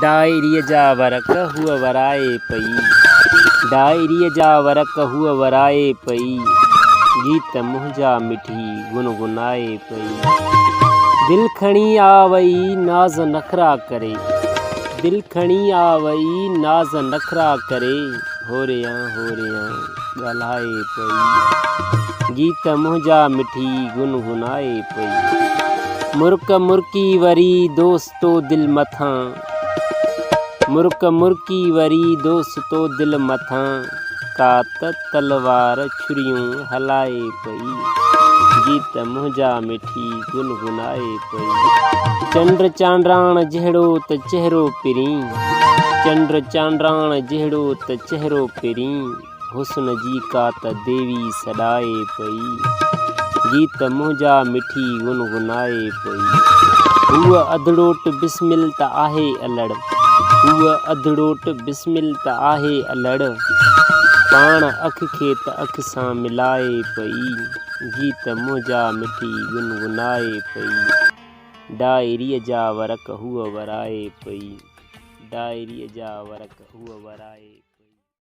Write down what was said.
डायरीअ जा वरक हुअ वराए पई, डायरीअ जा वरक हुअ वराए पई, गीत मुंहिंजा मिठी गुनगुनाए पई। दिल खणी आ वई नाज़ नखरा करे, दिल खणी आ वई नाज़ नखरा करे, होरियां ॻाल्हाए पई, गीत मुंहिंजा मिठी गुनगुनाए पई। मुर्क मुर्की वरी दोस्तो दिल मथां, मुर्क मुर्की वरी दोस्तो दिल मथां, का त तलवार छुरियूं हलाए पई, गीत मुंहिंजा मिठी गुनगुनाए पई। चंड चांड्राण जहिड़ो त चहिरो पिरीं, चंड चांड्राण जहिड़ो त चहिरो पिरीं, हुस्न जी का त देवी सॾाए पई, गीत मुंहिंजा मिठी गुनगुनाए पई। हूअ अधड़ोट बिस्मिल त आहे अलड़, हूअ अधड़ोट बिस्मिल त आहे अलड़, पाण अख खे त अख सां मिलाए पई, गीत मुंहिंजा मिठी गुनगुनाए पई। डायरीअ जा वरक हुअ वराए पई, डायरीअ जा वरक हुअ वराए